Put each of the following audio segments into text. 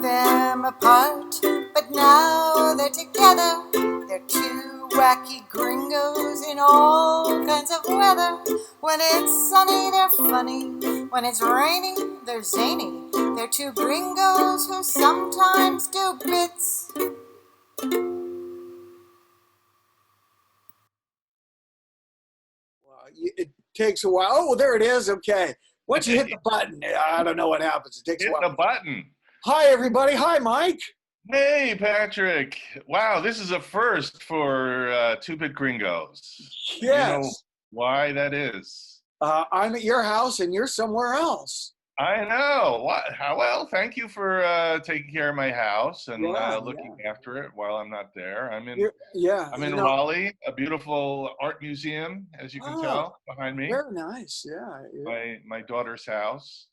them apart, but now they're together. They're two wacky gringos in all kinds of weather. When it's sunny, they're funny. When it's rainy, they're zany. They're two gringos who sometimes do bits. Well, it takes a while. Oh, there it is. Okay. Once you hit the button, I don't know what happens. It takes a Hit while. the button. Hi, everybody. Hi, Mike. Hey, Patrick. Wow, this is a first for Two Bit Gringos. Do you know Yes. why that is? I'm at your house and you're somewhere else. I know. What? How well? Thank you for taking care of my house and looking after it while I'm not there. I'm in Raleigh, a beautiful art museum, as you can tell behind me. Very nice. Yeah. My daughter's house.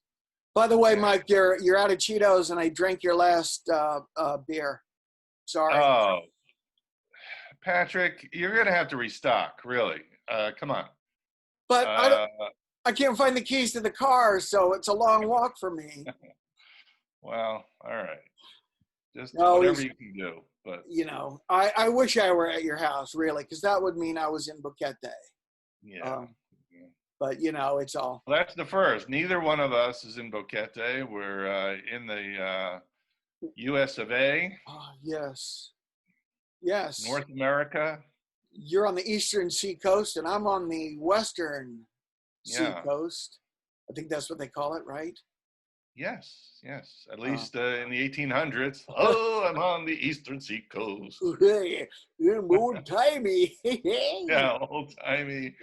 By the way, Mike, you're out of Cheetos, and I drank your last beer. Sorry. Oh, Patrick, you're gonna have to restock. Really, come on. But I can't find the keys to the car, so it's a long walk for me. Well, all right. Just whatever you can do. But I wish I were at your house, really, because that would mean I was in Boquete. Yeah. But it's all. Well, that's the first. Neither one of us is in Boquete. We're in the U.S. of A. Yes. North America. You're on the eastern seacoast, and I'm on the western seacoast. I think that's what they call it, right? Yes. At least in the 1800s. Oh, I'm on the eastern seacoast. Old timey. Yeah, old timey.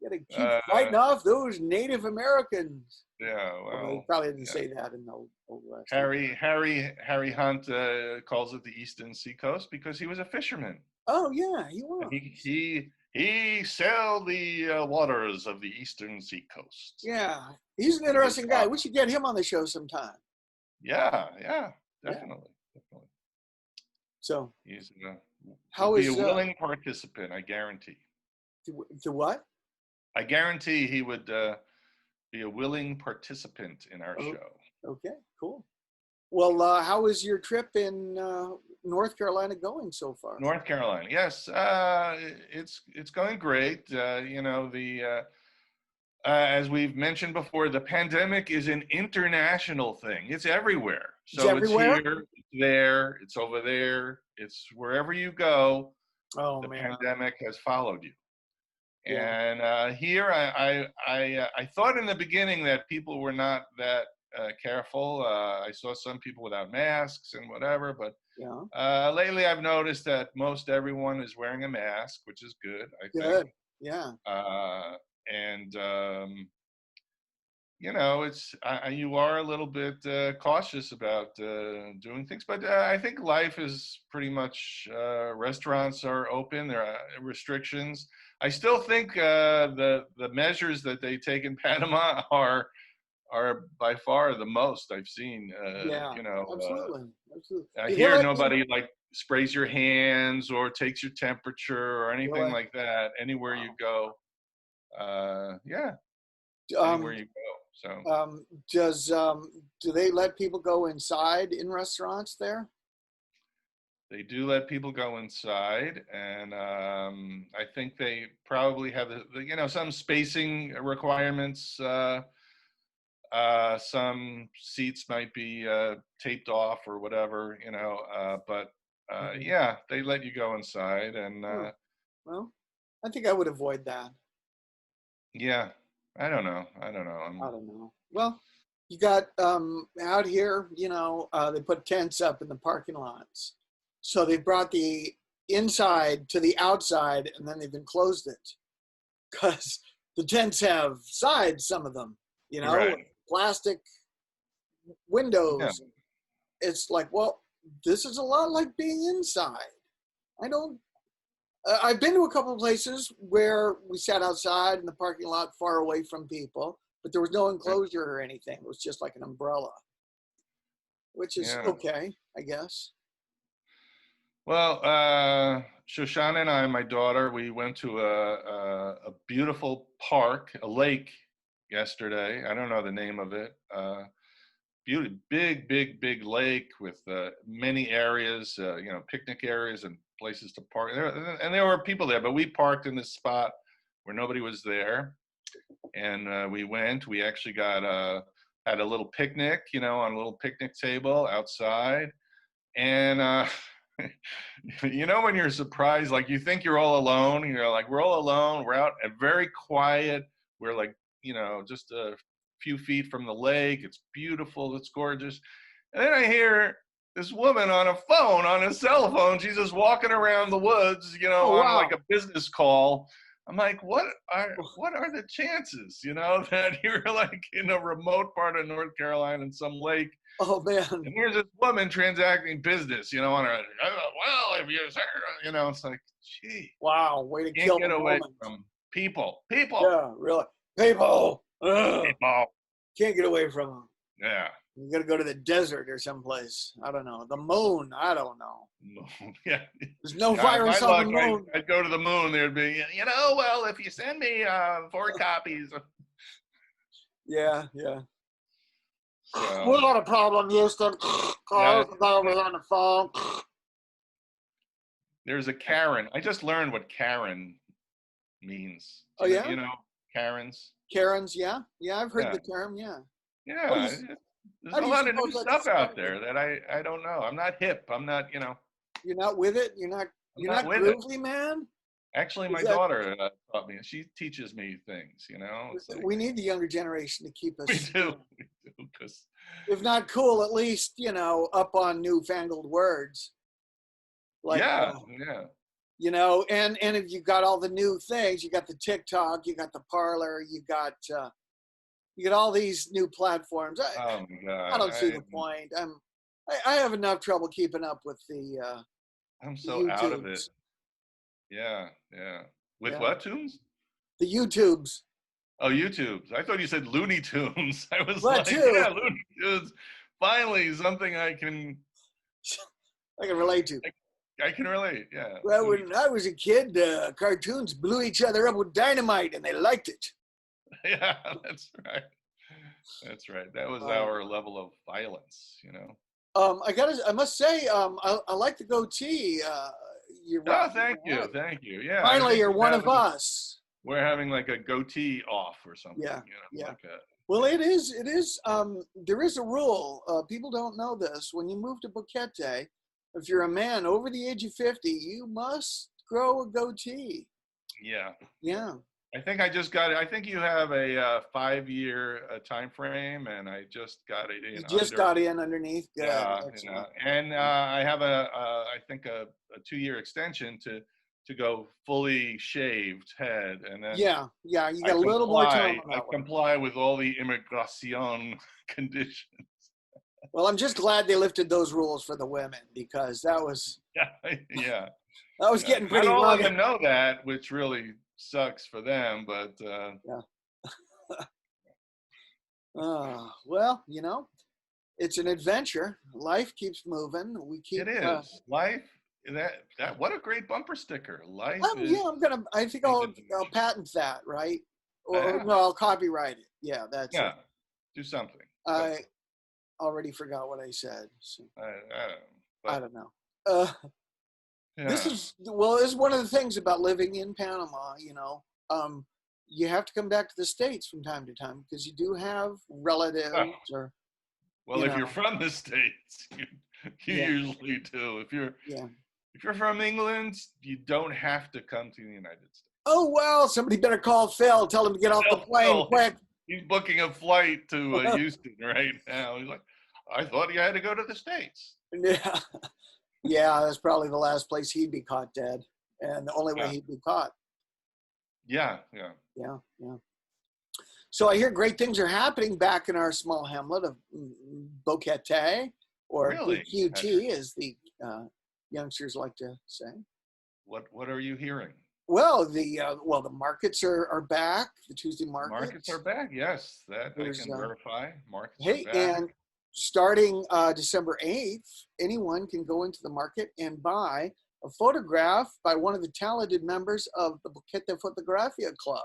You gotta keep fighting off those Native Americans. Yeah, well, they probably didn't say that in the old West. Harry Hunt calls it the Eastern Seacoast because he was a fisherman. Oh yeah, he was. He sailed the waters of the Eastern Seacoast. Yeah, he's an interesting guy. We should get him on the show sometime. Yeah, definitely. So he's how be is a willing participant, I guarantee. To what? I guarantee he would be a willing participant in our show. Okay, cool. Well, how is your trip in North Carolina going so far? North Carolina, yes, it's going great. As we've mentioned before, the pandemic is an international thing. It's everywhere. So it's here, it's there, it's over there, it's wherever you go. The pandemic has followed you. Yeah. And here, I thought in the beginning that people were not that careful. I saw some people without masks and whatever, but lately I've noticed that most everyone is wearing a mask, which is good, I think. Good, yeah. You are a little bit cautious about doing things, but I think life is pretty much, restaurants are open, there are restrictions. I still think the measures that they take in Panama are by far the most I've seen. Absolutely. Here, nobody sprays your hands or takes your temperature or anything like that. Anywhere you go, anywhere you go. So, do they let people go inside in restaurants there? They do let people go inside, and I think they probably have some spacing requirements. Some seats might be taped off or whatever, but they let you go inside, and well, I think I would avoid that. Yeah, I don't know. I don't know. Well, you got out here, they put tents up in the parking lots. So they brought the inside to the outside, and then they've enclosed it because the tents have sides, some of them, plastic windows. Yeah. It's like, well, this is a lot like being inside. I've been to a couple of places where we sat outside in the parking lot far away from people, but there was no enclosure or anything. It was just like an umbrella, which is okay, I guess. Well, Shoshana and I, my daughter, we went to a beautiful park, a lake yesterday. I don't know the name of it. beauty, big lake with many areas, picnic areas and places to park. And there were people there, but we parked in this spot where nobody was there. And we actually had a little picnic, on a little picnic table outside. And when you're surprised, like you think you're all alone, like we're all alone, we're out and very quiet. We're like, just a few feet from the lake. It's beautiful, it's gorgeous. And then I hear this woman on a cell phone. She's just walking around the woods, on like a business call. I'm like, what are the chances, that you're like in a remote part of North Carolina in some lake? Oh man! And here's this woman transacting business, on her. Well, if you're, it's like, gee, wow, way to kill get the away moment. from people. Yeah, really, people. People. Can't get away from them. Yeah. You got to go to the desert or someplace. I don't know. The moon. I don't know. Yeah. There's no virus on the moon. I'd go to the moon. There'd be, well, if you send me 4 copies. Yeah. So, we got a problem, Houston. Call the guy was on the phone. There's a Karen. I just learned what Karen means. Oh, yeah? Karens. Karens, yeah. Yeah, I've heard the term, yeah. Yeah. There's a lot of new stuff out there that I don't know. I'm not hip. I'm not, You're not with it? You're not groovy, man? Actually, my daughter taught me. She teaches me things, We need the younger generation to keep us. We do. Cause, if not cool, at least, up on newfangled words. Like, yeah. And if you got all the new things, you got the TikTok, you got the Parlor, you got all these new platforms. Oh my God! I don't see the point. I have enough trouble keeping up with the. I'm so out of it. Yeah. With what tunes? The YouTubes. Oh, YouTubes. I thought you said Looney Tunes. I was yeah, Looney Tunes. Finally, something I can relate to. I can relate, yeah. Well, when I was a kid, cartoons blew each other up with dynamite, and they liked it. Yeah, that's right. That's right. That was our level of violence, I must say, I like the goatee. Thank you. Yeah. Finally, you're one of us. We're having like a goatee off or something. Yeah. Like well, it is. There is a rule. People don't know this. When you move to Boquete, if you're a man over the age of 50, you must grow a goatee. Yeah. Yeah. I think I just got it. I think you have a 5-year time frame, and I just got it in. You just got in underneath. Good. Yeah. And I have I think a 2-year extension to go fully shaved head, and then yeah, you got a little more time. I comply with all the immigration conditions. Well, I'm just glad they lifted those rules for the women, because that was yeah. That was getting pretty. Not all of them know that, which really sucks for them, but well, it's an adventure. Life keeps moving. We keep. It is life. That what a great bumper sticker. Life. I think I'll patent that, right? Or no, I'll copyright it. Yeah, that's. Yeah, do something. I already forgot what I said. So. I don't know. This is one of the things about living in Panama. You have to come back to the States from time to time because you do have relatives or. Well, if you're from the States, you usually do. If you're from England, you don't have to come to the United States. Oh well, somebody better call Phil. Tell him to get off the plane quick. He's booking a flight to Houston right now. He's like, I thought you had to go to the States. Yeah. Yeah, that's probably the last place he'd be caught dead, and the only way he'd be caught. Yeah. So I hear great things are happening back in our small hamlet of Boquete, or BQT, as the youngsters like to say. What are you hearing? Well, the markets are back. The Tuesday markets. Markets are back. Yes, that I can verify. Markets are back. And starting December 8th, anyone can go into the market and buy a photograph by one of the talented members of the Boquete Fotografia Club.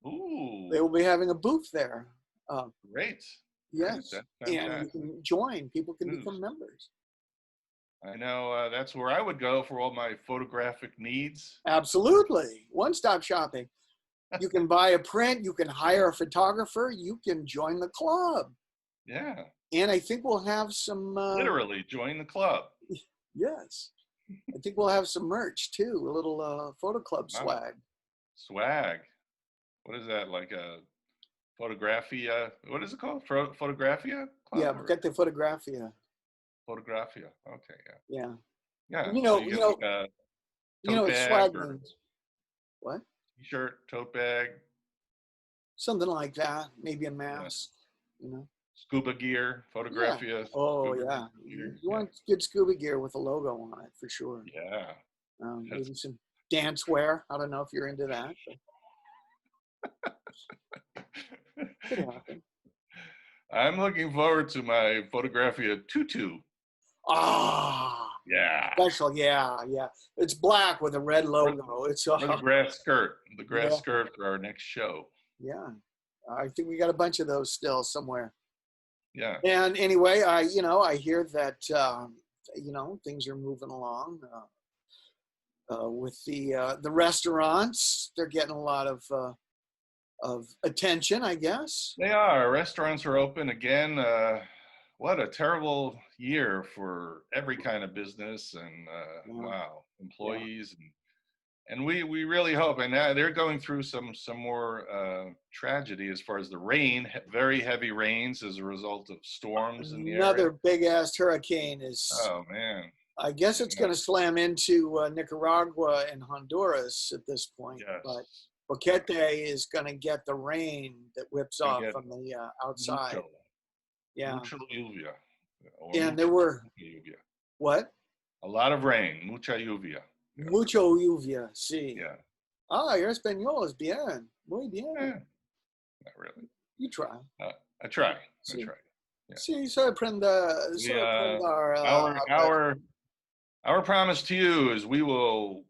Ooh. They will be having a booth there. Great. Yes. That's And you fantastic. can join. People can News. become members. I know that's where I would go for all my photographic needs. Absolutely. One-stop shopping. You can buy a print. You can hire a photographer. You can join the club. Yeah. And I think we'll have some. Literally join the club. Yes. I think we'll have some merch too. A little photo club swag. Swag. What is that? Like a Photographia? What is it called? Photographia club? Yeah, get the Photographia. Photographia. Okay. Yeah. Yeah. Yeah. You So know, you you get know, like a you know tote what bag swag or means. What? t-shirt, tote bag. Something like that. Maybe a Yeah. mask. You know. Scuba gear. Yeah. Photographia. Oh Scuba yeah. gear. You Yeah. want good scuba gear with a logo on it for sure. Yeah. Maybe some dance wear. I don't know if you're into that, but could happen. I'm looking forward to my Photographia tutu. Ah, Yeah. special. Yeah, yeah. It's black with a red logo. It's Or the grass skirt. The grass yeah, skirt for our next show. yeah. I think we got a bunch of those still somewhere. Yeah. And anyway, I hear that things are moving along with the restaurants. They're getting a lot of attention, I guess. They are. Restaurants are open again. What a terrible year for every kind of business, and Yeah. wow, Yeah. employees, and we really hope. And now they're going through some more tragedy as far as the rain, very heavy rains as a result of storms in the area. Another big ass hurricane is. Oh man. I guess it's going to slam into Nicaragua and Honduras at this point. Yes. But Boquete is going to get the rain that whips off from the outside. Mucho. Yeah. Mucha lluvia. And there were lluvia. What? A lot of rain. Mucha lluvia. Yeah. Mucho lluvia. Sí. Yeah. Ah, your español es bien. Muy bien. Not really. You try. I try. Sí. I try. Yeah. Sí, soy Our promise to you is we will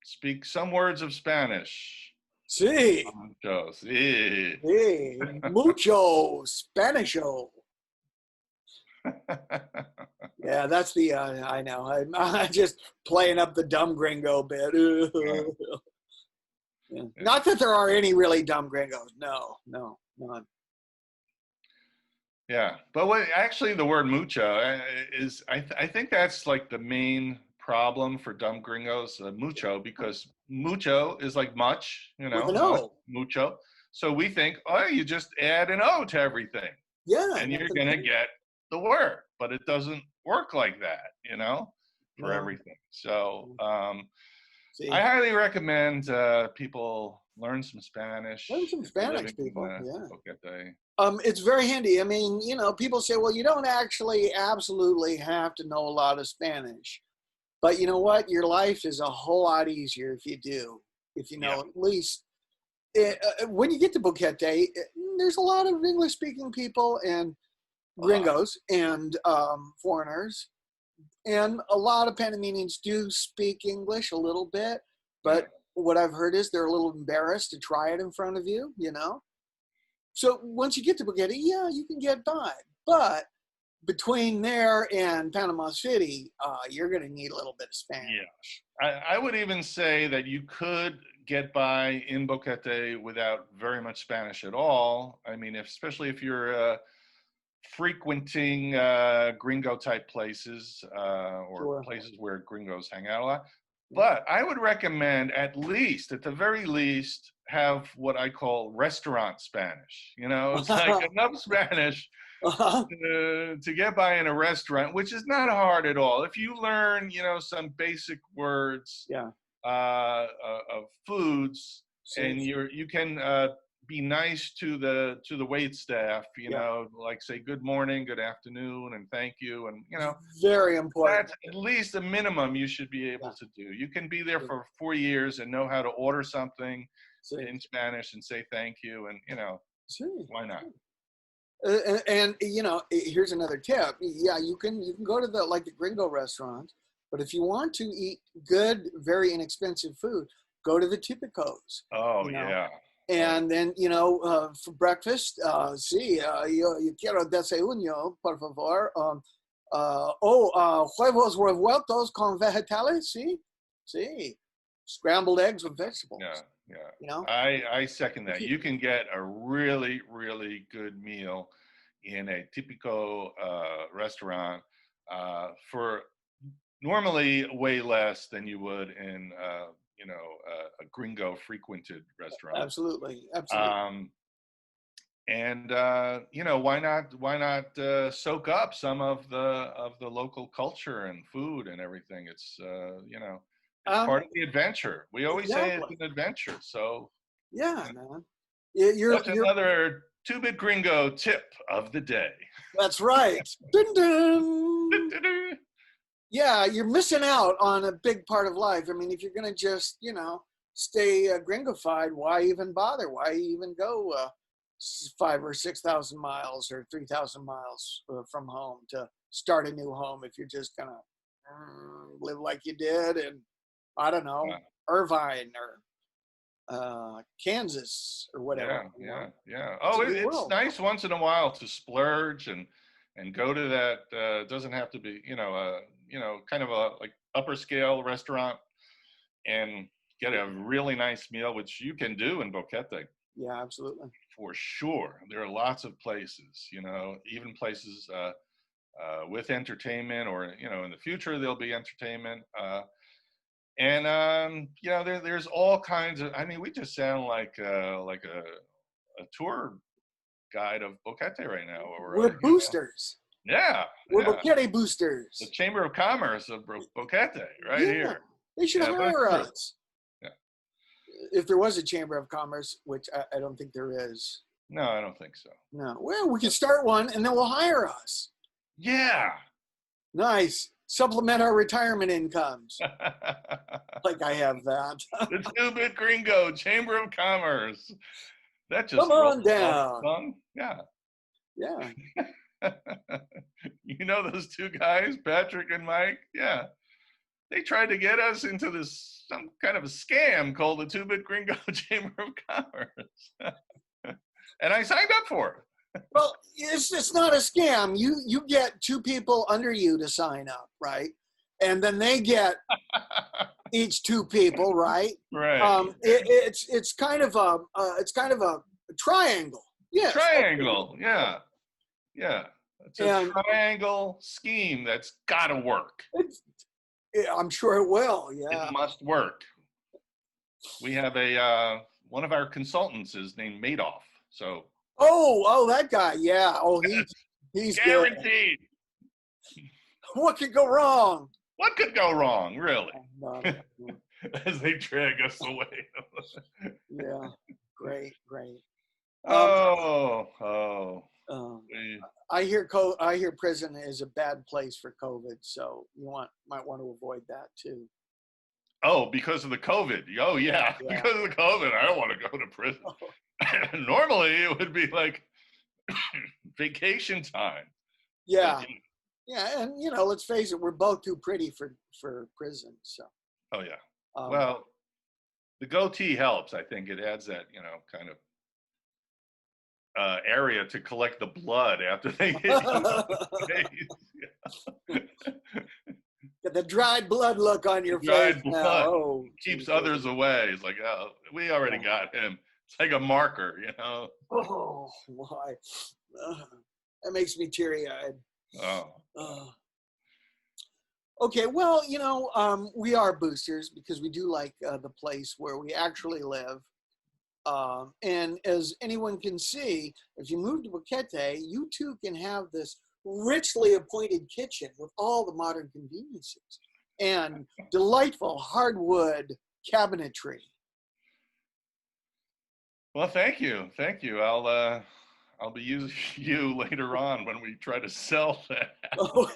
speak some words of Spanish. Sí. Mucho. Sí. Sí. Mucho Spanisho. Yeah, that's the I know. I'm just playing up the dumb gringo bit. Yeah. Not that there are any really dumb gringos. No, none. Yeah, but what actually the word mucho is, I think that's like the main problem for dumb gringos, mucho, because mucho is like much, With an O. mucho. So we think, oh, you just add an O to everything. Yeah. And you're going to get the word, but it doesn't work like that, for everything. So I highly recommend people learn some Spanish. Learn some Spanish, people. Yeah. It's very handy. I mean, people say, well, you don't actually absolutely have to know a lot of Spanish. But you know what? Your life is a whole lot easier if you do. If you know at least. When you get to Boquete, there's a lot of English-speaking people and gringos and foreigners. And a lot of Panamanians do speak English a little bit. But what I've heard is they're a little embarrassed to try it in front of you, So once you get to Boquete, you can get by. But between there and Panama City, you're going to need a little bit of Spanish. Yeah. I would even say that you could get by in Boquete without very much Spanish at all. I mean, especially if you're frequenting gringo-type places or places where gringos hang out a lot. But I would recommend at the very least, have what I call restaurant Spanish. It's like enough Spanish to get by in a restaurant, which is not hard at all. If you learn, some basic words of foods, and you can be nice to the wait staff, like say good morning, good afternoon, and thank you, and very important. That's at least a minimum you should be able to do. You can be there for 4 years and know how to order something in Spanish and say thank you, and why not? And here's another tip. Yeah, you can go to the gringo restaurants, but if you want to eat good, very inexpensive food, go to the Tipicos. Oh yeah. And then, for breakfast, yo quiero desayuno, por favor. Huevos revueltos con vegetales, sí? Sí. Scrambled eggs with vegetables. Yeah. I second that. You can get a really, really good meal in a typical restaurant for normally way less than you would in a gringo frequented restaurant. Absolutely. And why not soak up some of the local culture and food and everything? It's it's part of the adventure. We always say it's an adventure. So yeah, man. That's another 2-Bit Gringo tip of the day. That's right. Dun, dun. Yeah, you're missing out on a big part of life. I mean, if you're going to just, stay gringofied, why even bother? Why even go 5,000 or 6,000 miles or 3,000 miles from home to start a new home if you're just going to live like you did in, I don't know, Irvine or Kansas or whatever. Yeah. Oh, it's nice once in a while to splurge and go to that. Doesn't have to be, kind of a like upper scale restaurant and get a really nice meal, which you can do in Boquete. Yeah, absolutely. For sure. There are lots of places, even places with entertainment, or, in the future, there'll be entertainment. There's all kinds of, I mean, we just sound like a tour guide of Boquete right now. We're boosters. We're Boquete boosters. The Chamber of Commerce of Boquete right here. They should hire us. Yeah. If there was a Chamber of Commerce, which I don't think there is. No, I don't think so. No. Well, we can start one and then we'll hire us. Yeah. Nice. Supplement our retirement incomes. Like I have that. The 2-Bit Gringo Chamber of Commerce. That just come on down. Fun. Yeah. Yeah. Those two guys, Patrick and Mike? Yeah. They tried to get us into some kind of a scam called the 2-Bit Gringo Chamber of Commerce. And I signed up for it. Well, it's not a scam. You get two people under you to sign up, right? And then they get each two people, right? Right. It's kind of a triangle. Yeah. Triangle. Yeah. Yeah. It's a triangle scheme that's got to work. I'm sure it will. Yeah. It must work. We have one of our consultants is named Madoff. So. Oh, that guy. Yeah. Oh, he's guaranteed. Good. What could go wrong? What could go wrong, really? No. As they drag us away. Yeah. Great. I hear prison is a bad place for COVID, so you might want to avoid that too. Oh, because of the COVID. Oh, yeah. Because of the COVID, I don't want to go to prison. Normally, it would be like vacation time. Yeah. Yeah, and let's face it, we're both too pretty for prison. So. Oh yeah. Well, the goatee helps. I think it adds that kind of area to collect the blood after they hit you in the face. Get the dried blood look on your face now. Oh, keeps others away. It's like, oh, we already got him. It's like a marker, Oh, why? That makes me teary-eyed. Oh. Okay, well, we are boosters because we do like the place where we actually live. And as anyone can see, if you move to Boquete, you too can have this richly appointed kitchen with all the modern conveniences and delightful hardwood cabinetry. Well, thank you. I'll be using you later on when we try to sell that. Oh,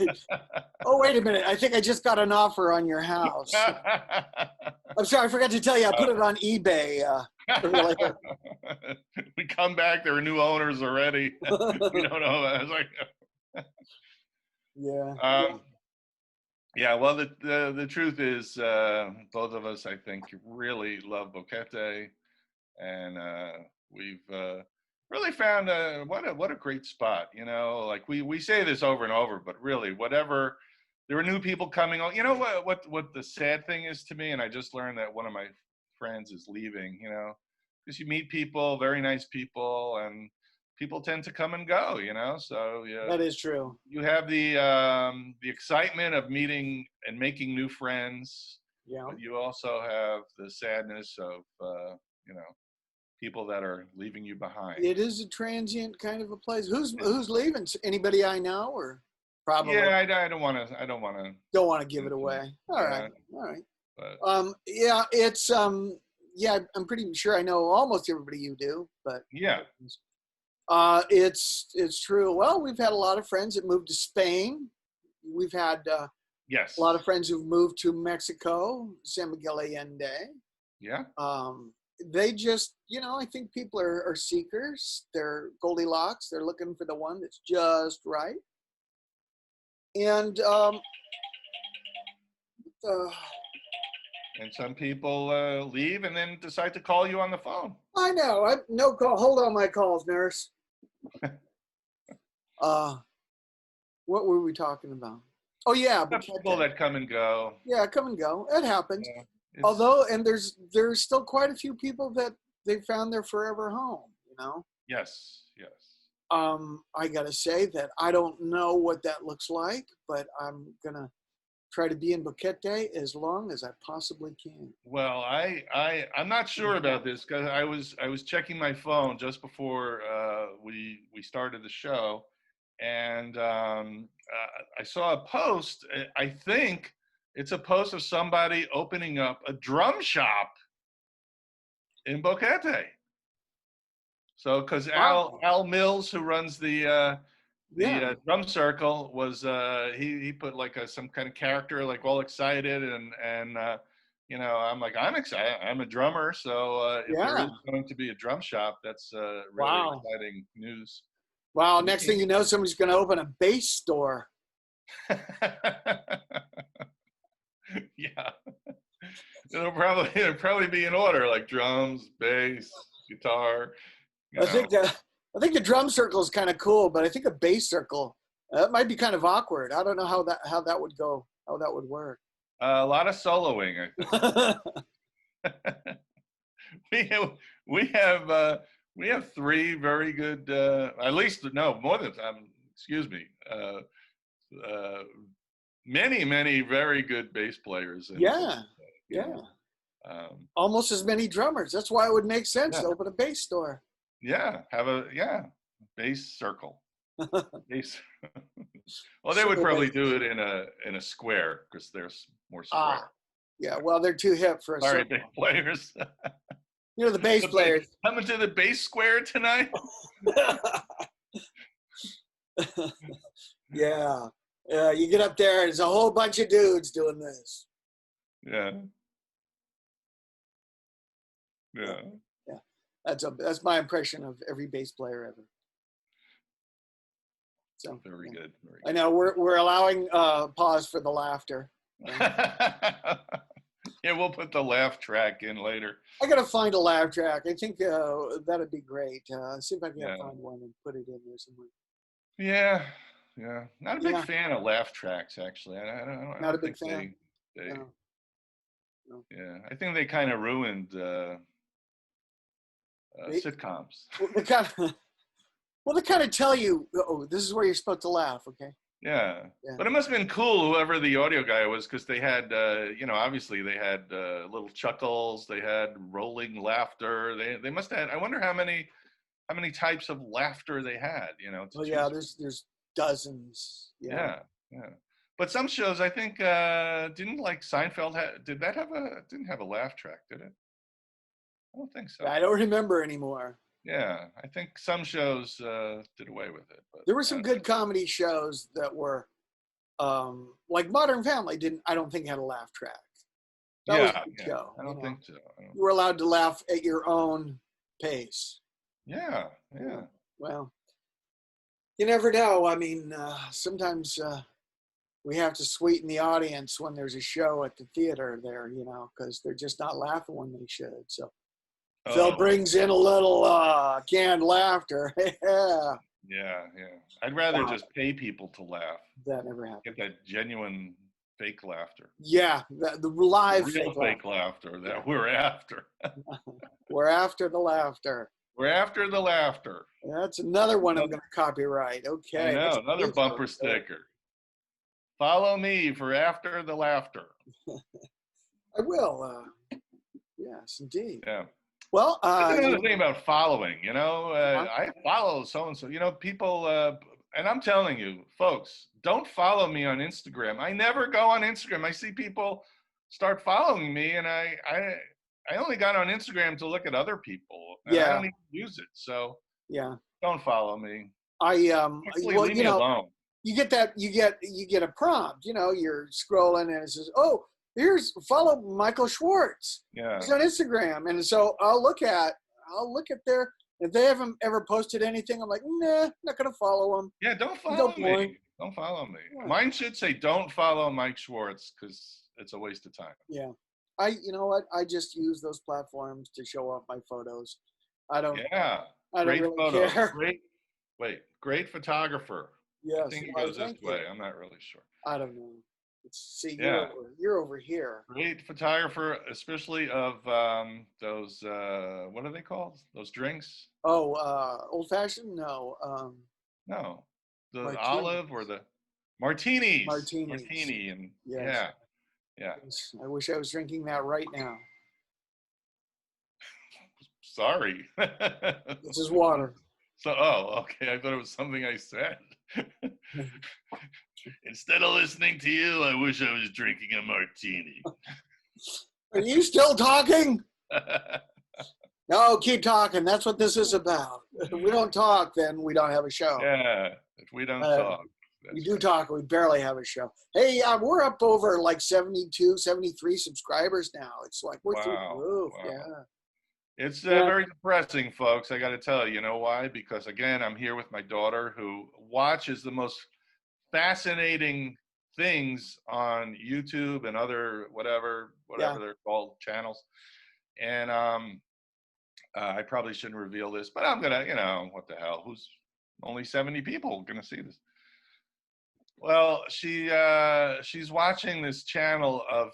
wait a minute. I think I just got an offer on your house. I'm sorry, I forgot to tell you. I put it on eBay earlier. We come back, there are new owners already. We don't know. I was like, yeah. Well, the truth is, both of us, I think, really love Boquete. and we've really found what a great spot. You know, like we say this over and over, but really, whatever. There were new people coming on. You know what the sad thing is to me, and I just learned that one of my friends is leaving. You know, because you meet people, very nice people, and people tend to come and go. You know, so yeah, that is true. you have the excitement of meeting and making new friends, Yeah. but you also have the sadness of you know, people that are leaving you behind. It is a transient kind of a place. Who's leaving? Anybody I know, or probably? Yeah, I don't want to. I don't want to. Don't want to give it away. All right. But, yeah, it's yeah, I'm pretty sure I know almost everybody you do, but yeah. It's true. Well, we've had a lot of friends that moved to Spain. We've had Yes. a lot of friends who've moved to Mexico, San Miguel Allende. Yeah. They just, I think people are seekers. They're Goldilocks. They're looking for the one that's just right. And and some people leave and then decide to call you on the phone. I know. No call. Hold on my calls, nurse. What were we talking about? Oh yeah, people that come and go. Yeah, come and go. It happens. Yeah, although, and there's still quite a few people that they found their forever home. Yes. Yes. I gotta say that I don't know what that looks like, but I'm gonna try to be in Boquete as long as I possibly can. Well, I'm not sure about this because I was checking my phone just before we started the show, and I saw a post. I think it's a post of somebody opening up a drum shop in Boquete. So, because Al Mills, who runs the drum circle, was he put like some kind of character, like all excited, and I'm like, I'm excited. I'm a drummer, so if there is going to be a drum shop, that's really exciting news. Wow! Next thing you know, somebody's going to open a bass store. Yeah, it'll probably be in order, like drums, bass, guitar. I think the drum circle is kind of cool, but I think a bass circle that might be kind of awkward. I don't know how that would go, how that would work. A lot of soloing, I think. we have three very good, at least more than excuse me, many very good bass players. Almost as many drummers. That's why it would make sense to open a bass store. Yeah, have a bass circle. Bass. Well, they would probably do it in a square because there's more square. Yeah, well, they're too hip for a Sorry, bass players. The bass players coming to the bass square tonight. Yeah, you get up there, there's a whole bunch of dudes doing this. Yeah. That's my impression of every bass player ever. So very good. I know we're allowing pause for the laughter. Yeah, we'll put the laugh track in later. I gotta find a laugh track. I think that'd be great. See if I can find one and put it in there somewhere. Yeah. Not a big fan of laugh tracks, actually. I don't Not a big fan. No. Yeah, I think they kind of ruined sitcoms. They kind of tell you, oh, this is where you're supposed to laugh, okay? Yeah. But it must have been cool, whoever the audio guy was, because they had, obviously they had little chuckles, they had rolling laughter. They must have had, I wonder how many types of laughter they had, Oh yeah, there's dozens. Yeah. But some shows, I think, didn't like Seinfeld didn't have a laugh track, did it? I don't think so. I don't remember anymore. Yeah, I think some shows did away with it. But there were some good comedy shows that were, like Modern Family I don't think had a laugh track. That was a good show. I don't think so. You were allowed to laugh at your own pace. Yeah. Well, you never know. I mean, sometimes we have to sweeten the audience when there's a show at the theater there, because they're just not laughing when they should. So Phil brings in a little canned laughter. Yeah. Yeah, yeah. I'd rather just pay people to laugh. That never happened. Get that genuine fake laughter. Yeah, the live the real fake laughter that we're after. We're after the laughter. We're after the laughter. That's another one I'm going to copyright. Okay. I know, another bumper sticker. Follow me for after the laughter. I will. Yes, indeed. Yeah. Well, that's another thing about following. I follow so and so. People, and I'm telling you, folks, don't follow me on Instagram. I never go on Instagram. I see people start following me, and I only got on Instagram to look at other people. And I don't even use it. So don't follow me. Leave me alone. You get that. You get a prompt. You're scrolling, and it says, "Oh, follow Michael Schwartz." Yeah. He's on Instagram. And so I'll look at if they haven't ever posted anything, I'm like, nah, not going to follow them. Yeah. Don't follow me. Don't follow me. Yeah. Mine should say, don't follow Mike Schwartz, because it's a waste of time. Yeah. You know what? I just use those platforms to show off my photos. I don't really care. Great photographer. Yes. I think it goes this way. I'm not really sure. I don't know. You're over here. Great photographer, especially of those, what are they called? Those drinks? Oh, old fashioned? No. No. The martinis. Olive or the martinis. Martini. And yeah. I wish I was drinking that right now. Sorry. This is water. Okay. I thought it was something I said. Instead of listening to you, I wish I was drinking a martini. Are you still talking? No, keep talking. That's what this is about. If we don't talk, then we don't have a show. Yeah, if we don't talk. We do talk. We barely have a show. Hey, we're up over like 72, 73 subscribers now. It's like we're through the roof. Wow. Yeah. It's very depressing, folks. I got to tell you. You know why? Because, again, I'm here with my daughter who watches the most fascinating things on YouTube and other whatever they're called, channels. And I probably shouldn't reveal this, but I'm going to, what the hell? Who's only 70 people going to see this? Well, she's watching this channel of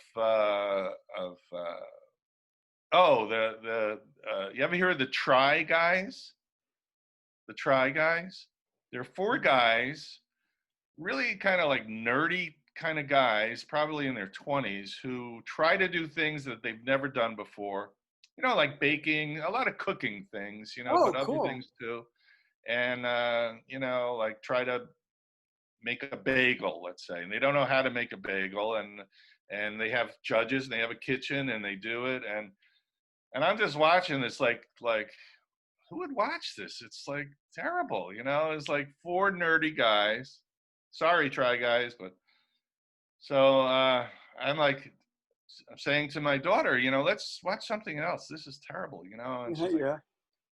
you ever hear of the Try Guys? The Try Guys? There are 4 guys, really kind of like nerdy kind of guys, probably in their 20s, who try to do things that they've never done before. Like baking, a lot of cooking things, but other things too. And, like try to make a bagel, let's say. And they don't know how to make a bagel, and they have judges, and they have a kitchen, and they do it. And I'm just watching this like who would watch this? It's like terrible, It's like 4 nerdy guys. Sorry, Try Guys, but so I'm saying to my daughter, let's watch something else. This is terrible, And she's like,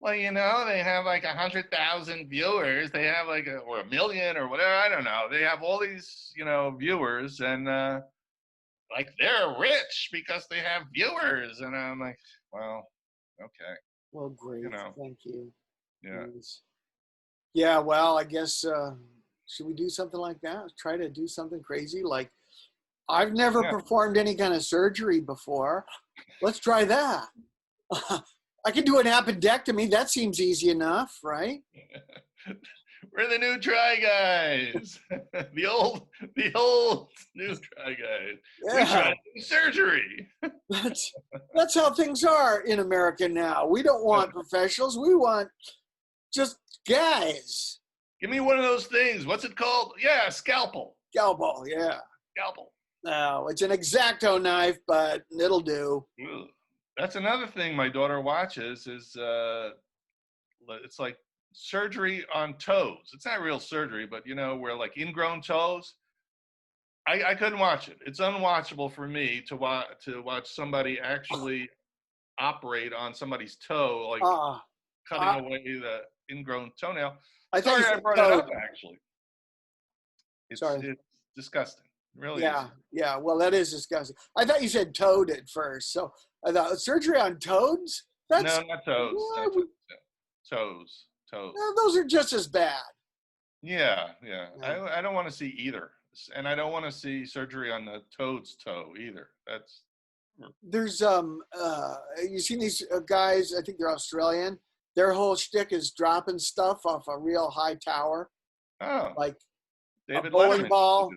well, they have like 100,000 viewers. They have or 1 million or whatever. I don't know. They have all these, viewers, and they're rich because they have viewers. And I'm like, well, okay. Well, great. Thank you. Yeah. Yeah. Well, I guess, should we do something like that? Try to do something crazy? Like, I've never performed any kind of surgery before. Let's try that. I can do an appendectomy. That seems easy enough, right? We're the new Try Guys. the old new Try Guys. Yeah. We try surgery. That's how things are in America now. We don't want professionals. We want just guys. Give me one of those things. What's it called? Yeah, scalpel. Scalpel, yeah. Scalpel. No, it's an X-Acto knife, but it'll do. That's another thing my daughter watches is it's like surgery on toes. It's not real surgery, but where like ingrown toes. I couldn't watch it. It's unwatchable for me to watch somebody actually operate on somebody's toe, like cutting away the ingrown toenail. I brought it up, actually. It's disgusting. It really is. Yeah. Well, that is disgusting. I thought you said toad at first. So I thought surgery on toads? That's no, not toads. why Not we, toes. Toes. no, those are just as bad. Yeah, yeah. No. I don't want to see either, and I don't want to see surgery on the toad's toe either. That's There's you seen these guys? I think they're Australian. Their whole shtick is dropping stuff off a real high tower, oh, like David a bowling Letterman. ball,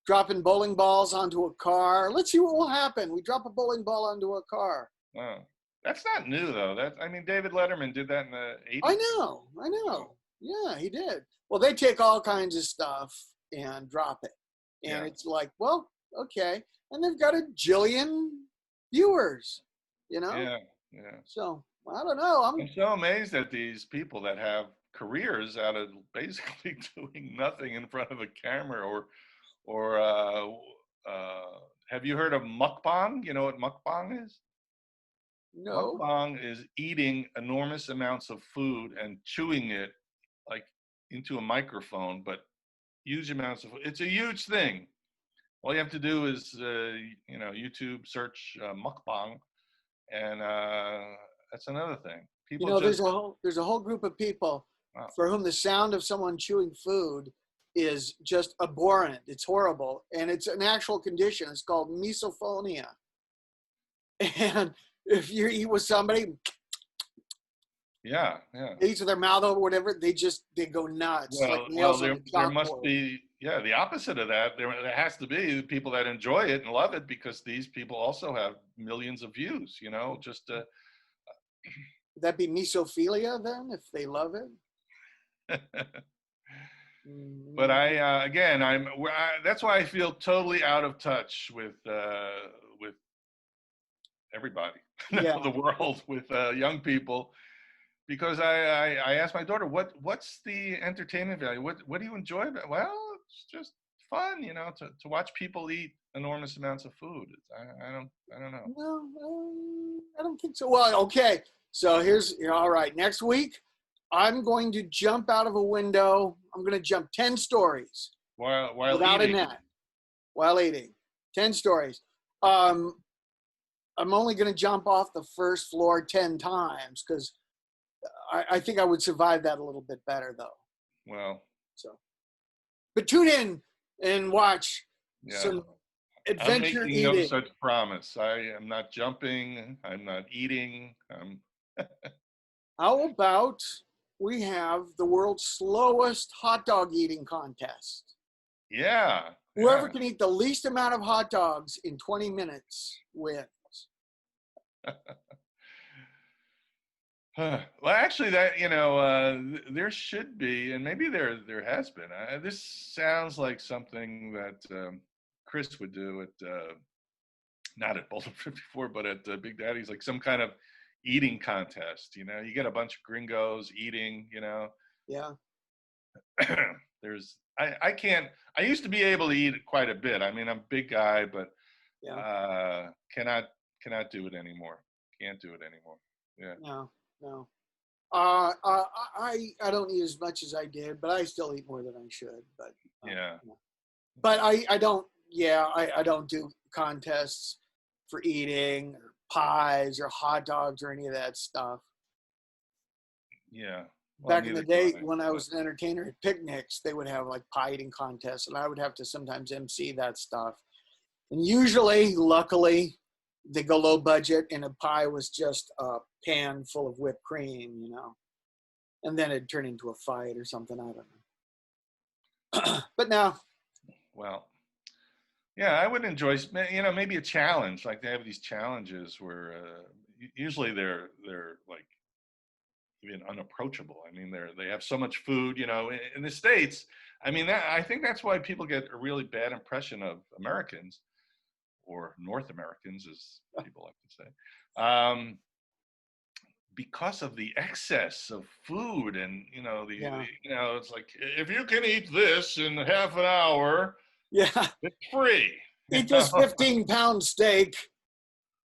dropping bowling balls onto a car. Let's see what will happen. We drop a bowling ball onto a car. Oh, that's not new though. I mean, David Letterman did that in the 80s. I know. Yeah, he did. Well, they take all kinds of stuff and drop it. And it's like, well, okay. And they've got a jillion viewers, you know? Yeah. So, I don't know. I'm so amazed at these people that have careers out of basically doing nothing in front of a camera or have you heard of mukbang? You know what mukbang is? No. Mukbang is eating enormous amounts of food and chewing it like into a microphone, but huge amounts of food. It's a huge thing. All you have to do is, YouTube search mukbang, and that's another thing. People there's a whole group of people for whom the sound of someone chewing food is just abhorrent. It's horrible, and it's an actual condition. It's called misophonia. And if you eat with somebody, eats with their mouth or whatever, they go nuts. Well, like nails on a there must chalkboard. be the opposite of that. There has to be people that enjoy it and love it because these people also have millions of views. Just Would that be misophilia then, if they love it? But that's why I feel totally out of touch with everybody, the world, with young people, because I asked my daughter, what's the entertainment value? What do you enjoy about it? Well, it's just fun, to watch people eat enormous amounts of food. I don't know. No, I don't think so. Well, okay. So all right. Next week, I'm going to jump out of a window. I'm going to jump 10 stories while without eating. a net. While eating, 10 stories. I'm only going to jump off the first floor 10 times because I think I would survive that a little bit better, though. Well, but tune in and watch some adventure I'm making eating. no such promise. I am not jumping. I'm not eating. How about we have the world's slowest hot dog eating contest? Yeah. Whoever can eat the least amount of hot dogs in 20 minutes wins. Well, actually, that there should be, and maybe there has been. This sounds like something that Chris would do at not at Boulder 54, but at Big Daddy's, like some kind of eating contest. You get a bunch of gringos eating. Yeah. I can't. I used to be able to eat quite a bit. I mean, I'm a big guy, but cannot do it anymore. Can't do it anymore. Yeah. No. I don't eat as much as I did, but I still eat more than I should. But But I don't. Yeah, I don't do contests for eating or pies or hot dogs or any of that stuff. Yeah. Well, back in the day when I was an entertainer at picnics, they would have like pie eating contests, and I would have to sometimes MC that stuff. And usually, luckily, they go low budget, and a pie was just a pan full of whipped cream, and then it'd turn into a fight or something. I don't know. But now, well, yeah, I would enjoy, maybe a challenge. Like they have these challenges where usually they're like even unapproachable. I mean, they have so much food, in the States. I mean, I think that's why people get a really bad impression of Americans, or North Americans, as people like to say, because of the excess of food, and it's like, if you can eat this in half an hour, it's free. Eat this 15-pound steak.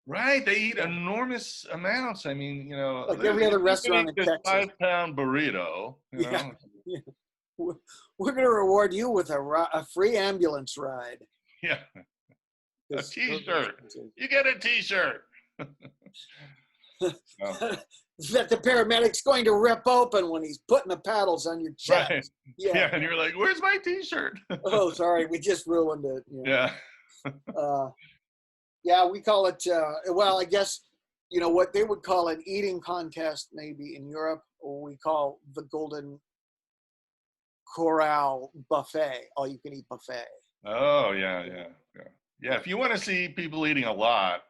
Right, they eat enormous amounts. I mean, like every other restaurant in Texas. 5-pound burrito. Yeah. We're going to reward you with a free ambulance ride. Yeah. A T-shirt. You get a T-shirt. Oh. that the paramedic's going to rip open when he's putting the paddles on your chest. Right. Yeah. And you're like, where's my T-shirt? Oh, sorry, we just ruined it. Yeah. Yeah, we call it. Well, I guess what they would call an eating contest, maybe in Europe, or we call the Golden Corral buffet, all you can eat buffet. Oh yeah. If you want to see people eating a lot,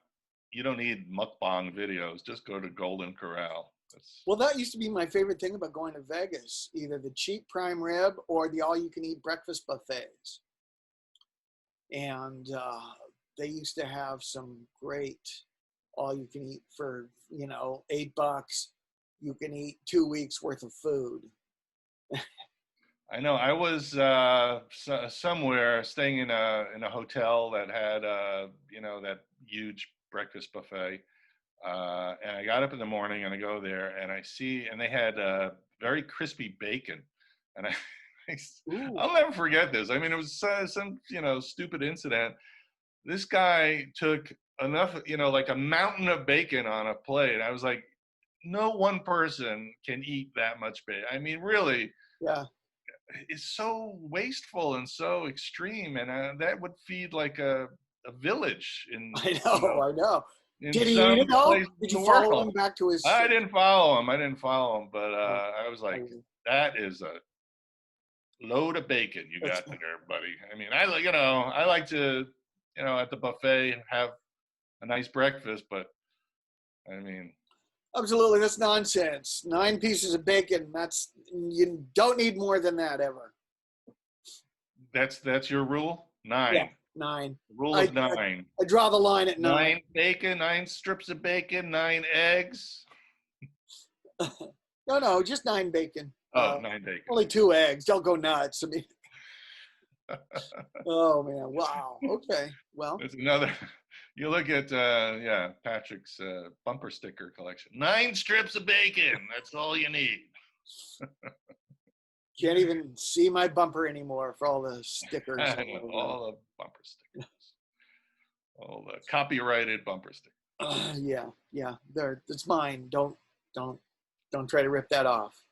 you don't need mukbang videos. Just go to Golden Corral. Well, that used to be my favorite thing about going to Vegas, either the cheap prime rib or the all-you-can-eat breakfast buffets. And they used to have some great all-you-can-eat for, $8. You can eat 2 weeks worth of food. I know. I was somewhere staying in a hotel that had that huge breakfast buffet. And I got up in the morning and I go there and I see, and they had very crispy bacon. And I'll never forget this. I mean, it was some, stupid incident. This guy took enough, like a mountain of bacon on a plate. I was like, no one person can eat that much bacon. I mean, really. Yeah. It's so wasteful and so extreme. And that would feed like a village in. I know. Did he eat it all? Did you follow him back to his? I didn't follow him, but I was like, that is a load of bacon you got there, buddy. I mean, I like to, at the buffet have a nice breakfast, but I mean. Absolutely, that's nonsense. 9 pieces of bacon. You don't need more than that ever. That's your rule? 9. Yeah. 9. Rule of 9. I draw the line at 9. 9 bacon, 9 strips of bacon, 9 eggs. No, just 9 bacon. 9 bacon. Only 2 eggs. Don't go nuts. I mean, oh man, wow. Okay, well. There's another. You look at Patrick's bumper sticker collection. 9 strips of bacon. That's all you need. Can't even see my bumper anymore for all the stickers. All the bumper stickers. All the copyrighted bumper stickers. Yeah. It's mine. Don't try to rip that off.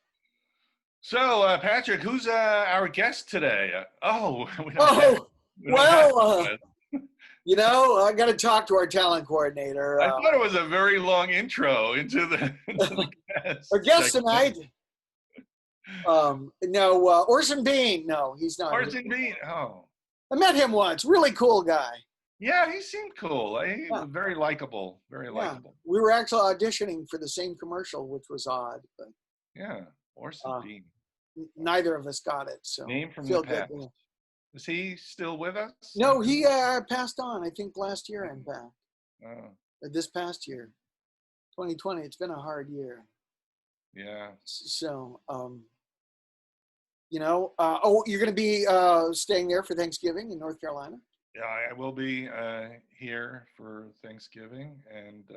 So, Patrick, who's our guest today? I got to talk to our talent coordinator. I thought it was a very long intro into the guest. Our guest tonight. Orson Bean. No, he's not. Orson Bean. Oh. I met him once. Really cool guy. Yeah, he seemed cool. He was very likable. Very likable. We were actually auditioning for the same commercial, which was odd. But yeah, Orson Bean. Neither of us got it. So name from the past. Is he still with us? No, he passed on. I think last year, in fact. Oh. This past year, 2020. It's been a hard year. Yeah. So, you're going to be staying there for Thanksgiving in North Carolina? Yeah, I will be here for Thanksgiving. And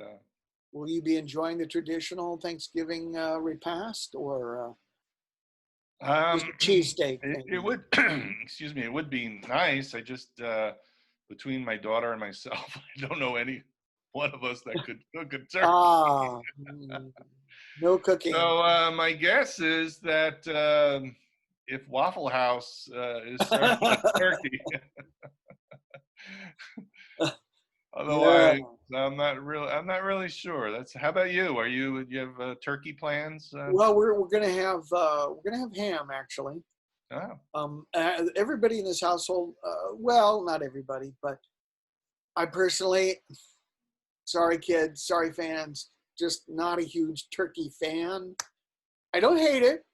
will you be enjoying the traditional Thanksgiving repast or just a cheesesteak? It would, excuse me, it would be nice. I just, between my daughter and myself, I don't know any one of us that could cook a turkey. No cooking. So my guess is that if Waffle House is serving a turkey, otherwise I'm not really sure. How about you? Do you have turkey plans? Well, we're gonna have ham actually. Oh. Everybody in this household, well, not everybody, but I personally, sorry kids, sorry fans, just not a huge turkey fan. I don't hate it.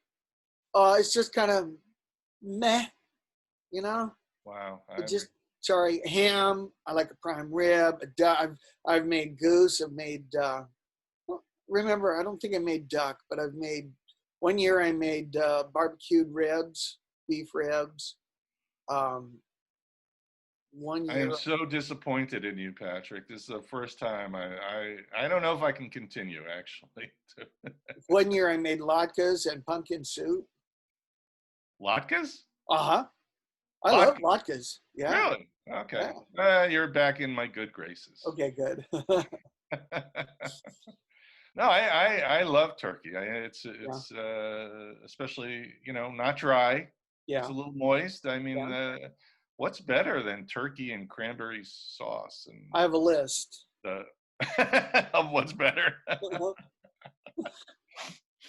It's just kind of meh, Wow. Sorry, ham. I like a prime rib. I've made goose. I've made. Remember, I don't think I made duck, but I've made. One year I made barbecued ribs, beef ribs. One year. I am so disappointed in you, Patrick. This is the first time I don't know if I can continue actually. One year I made latkes and pumpkin soup. Latkes? I love latkes. Yeah. Really? Okay. Yeah. You're back in my good graces. Okay, good. No, I love turkey. It's especially, not dry. Yeah. It's a little moist. I mean, Yeah. what's better than turkey and cranberry sauce? And I have a list of what's better.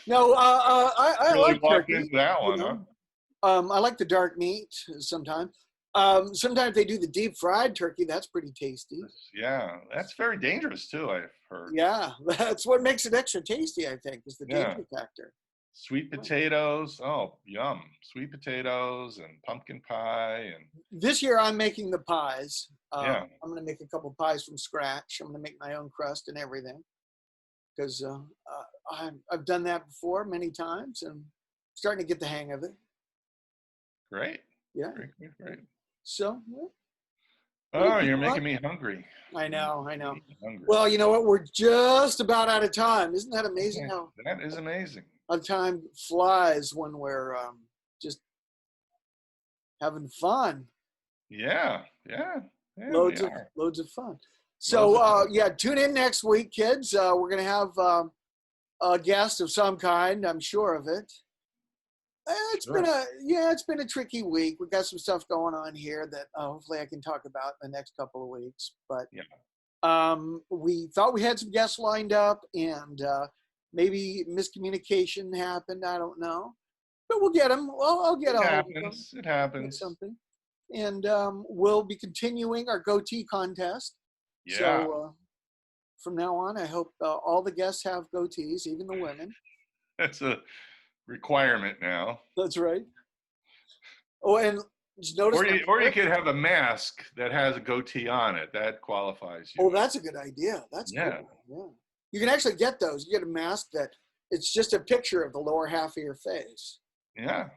No, I Really like walked turkey. into that one, huh? I like the dark meat sometimes. Sometimes they do the deep fried turkey. That's pretty tasty. Yeah, that's very dangerous too, I've heard. Yeah, that's what makes it extra tasty, I think, is the danger factor. Sweet potatoes. Oh, yum. Sweet potatoes and pumpkin pie. And this year I'm making the pies. Yeah. I'm going to make a couple pies from scratch. I'm going to make my own crust and everything. Because I've done that before many times and starting to get the hang of it. Great. Yeah. Great. So. Oh, you're making me hungry. I know. Well, you know what? We're just about out of time. Isn't that amazing? That is amazing. How time flies when we're just having fun. Yeah. Loads of fun. So tune in next week, kids. We're gonna have a guest of some kind. I'm sure of it. It's been a tricky week. We've got some stuff going on here that hopefully I can talk about in the next couple of weeks. But we thought we had some guests lined up, and maybe miscommunication happened. I don't know, but we'll get them. I'll get a hold of them. It happens. Something, and we'll be continuing our goatee contest. Yeah. So from now on, I hope all the guests have goatees, even the women. That's a requirement now. That's right. Oh, and just notice. Or you could have a mask that has a goatee on it. That qualifies you. Oh, that's a good idea. That's good. Yeah. You can actually get those. You get a mask that it's just a picture of the lower half of your face. Yeah.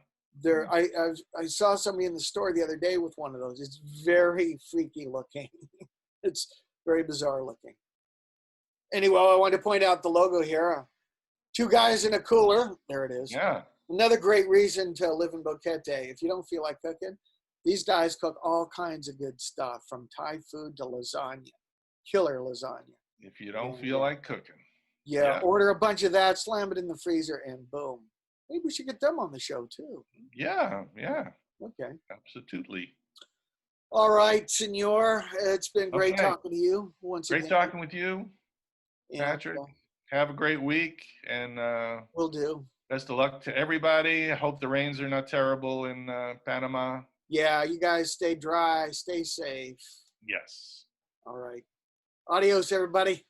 I saw somebody in the store the other day with one of those. It's very freaky looking. It's very bizarre looking. Anyway, I wanted to point out the logo here. 2 guys in a cooler. There it is. Yeah. Another great reason to live in Boquete. If you don't feel like cooking, these guys cook all kinds of good stuff, from Thai food to lasagna. Killer lasagna. If you don't feel like cooking. Yeah, order a bunch of that, slam it in the freezer, and boom. Maybe we should get them on the show, too. Yeah. Okay. Absolutely. All right, senor. It's been great talking to you once again. Great talking with you, Patrick. Have a great week, and will do. Best of luck to everybody. I hope the rains are not terrible in Panama. Yeah, you guys stay dry, stay safe. Yes. All right. Adios, everybody.